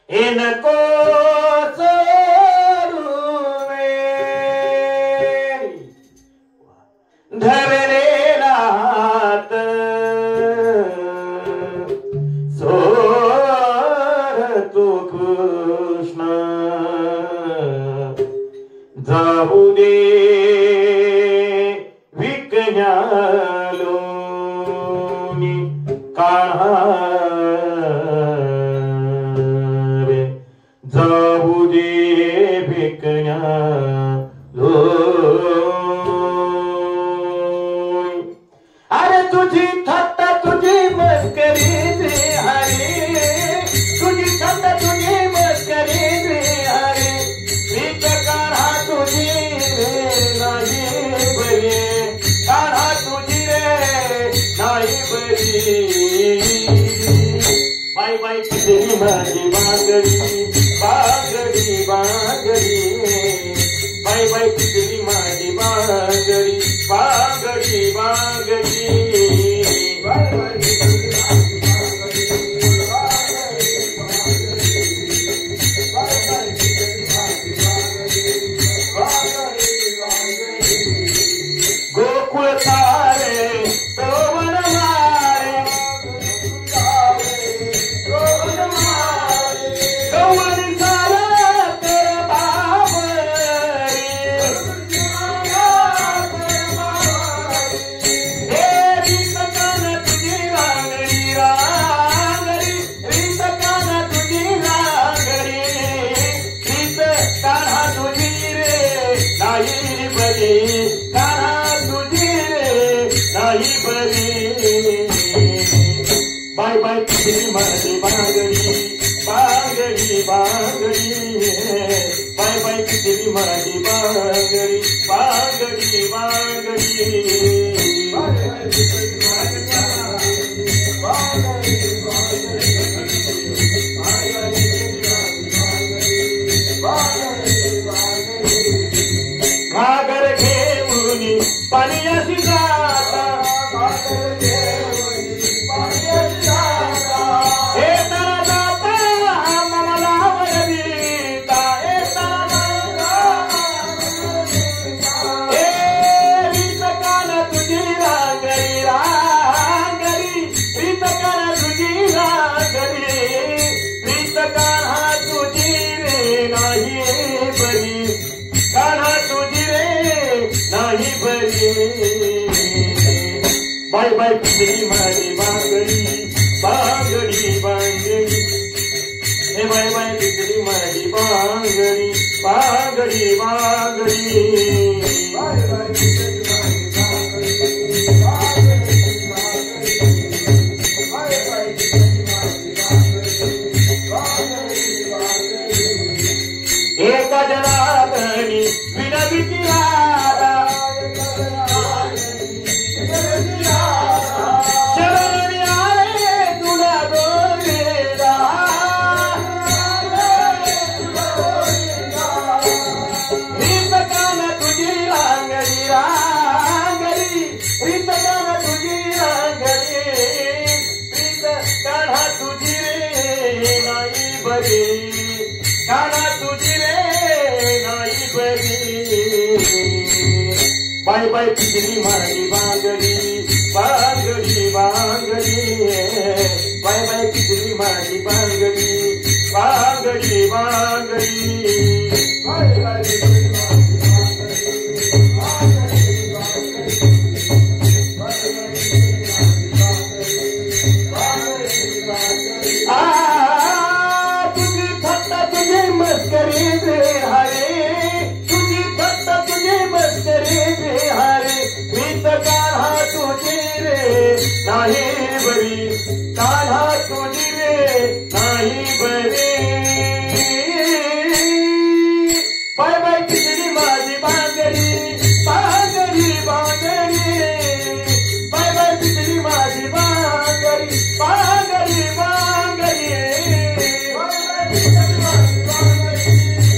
हे नको सोडूने धरलेला हात सोड तू कृष्ण जाऊ दे विकण्यालोनी काढावे जाऊ दे विकण्यालोनी अरे तुझी थट्टा तुझी मस्करी रे हरे तुझी थट्टा तुझी मस्करी रे हरे प्रीत काढा तुझी नाही बरी काढा तुझी रे नाही बरी बाई बाई तुझी माझी बांगडी बांगडी बांगडी बाई बाई तुझी माझी बांगडी बांगडी बांगडी बाई बाई गोकुळ तारे तोवर मारे गौरी झाला तेरा बाबरी हे रितकान तुझी रांगडी रांगडी रितकान तुझी रांगडी रित काढा तुझी रे नाही बरी काढा तुझी रे नाही बरी बाय बाय तुझी माझी बांगडी बांगडी बांगडी बाय बाय तुझी माझी बांगडी बांगडी बांगडी घागर घेऊन पाण्याची जाता हे तारा जाता मला वरवीता हे तारा हे रितकान तुझी रांगरी रांगरी रितकान तुझी रांगरी रितकान तुझी रे नाही बरी काढा तुझी रे नाही बरी बाय बाय तुझी माझी बांगडी बांगडी बांगडी हे बाय बाय तुझी माझी बांगडी बांगडी बांगडी बाय बाय तुझी माझी बांगडी बांगडी बाय बाय तुझी माझी बांगडी बांगडी एका जनार्दनी विनविती राधा शरणी आले तुला गोविंदा रितकान तुझी रांगडी रांगडी रितकान तुझी रांगडी रित काढा तुझी रे नाही बरी काढा तुझी रे नाही बरी बाय बाय तुझी माझी बांगडी बांगडी बांगडी बाय बाय तुझी माझी बांगडी बांगडी बांगडी बाय बाय तुझी माझी तुझी थट्टा तुझी मस्करी रे हरे तुझी थट्टा तुझी मस्करी रे हरे प्रीत काढा तुझी रे नाही बरी काढा तुझी रे नाही बरी बाय बाय तुझी माझी बांगडी बांगडी बांगडी बाय बाय तुझी माझी बांगडी बांगडी बांगडी बाय बाय तुझी माझी बांगडी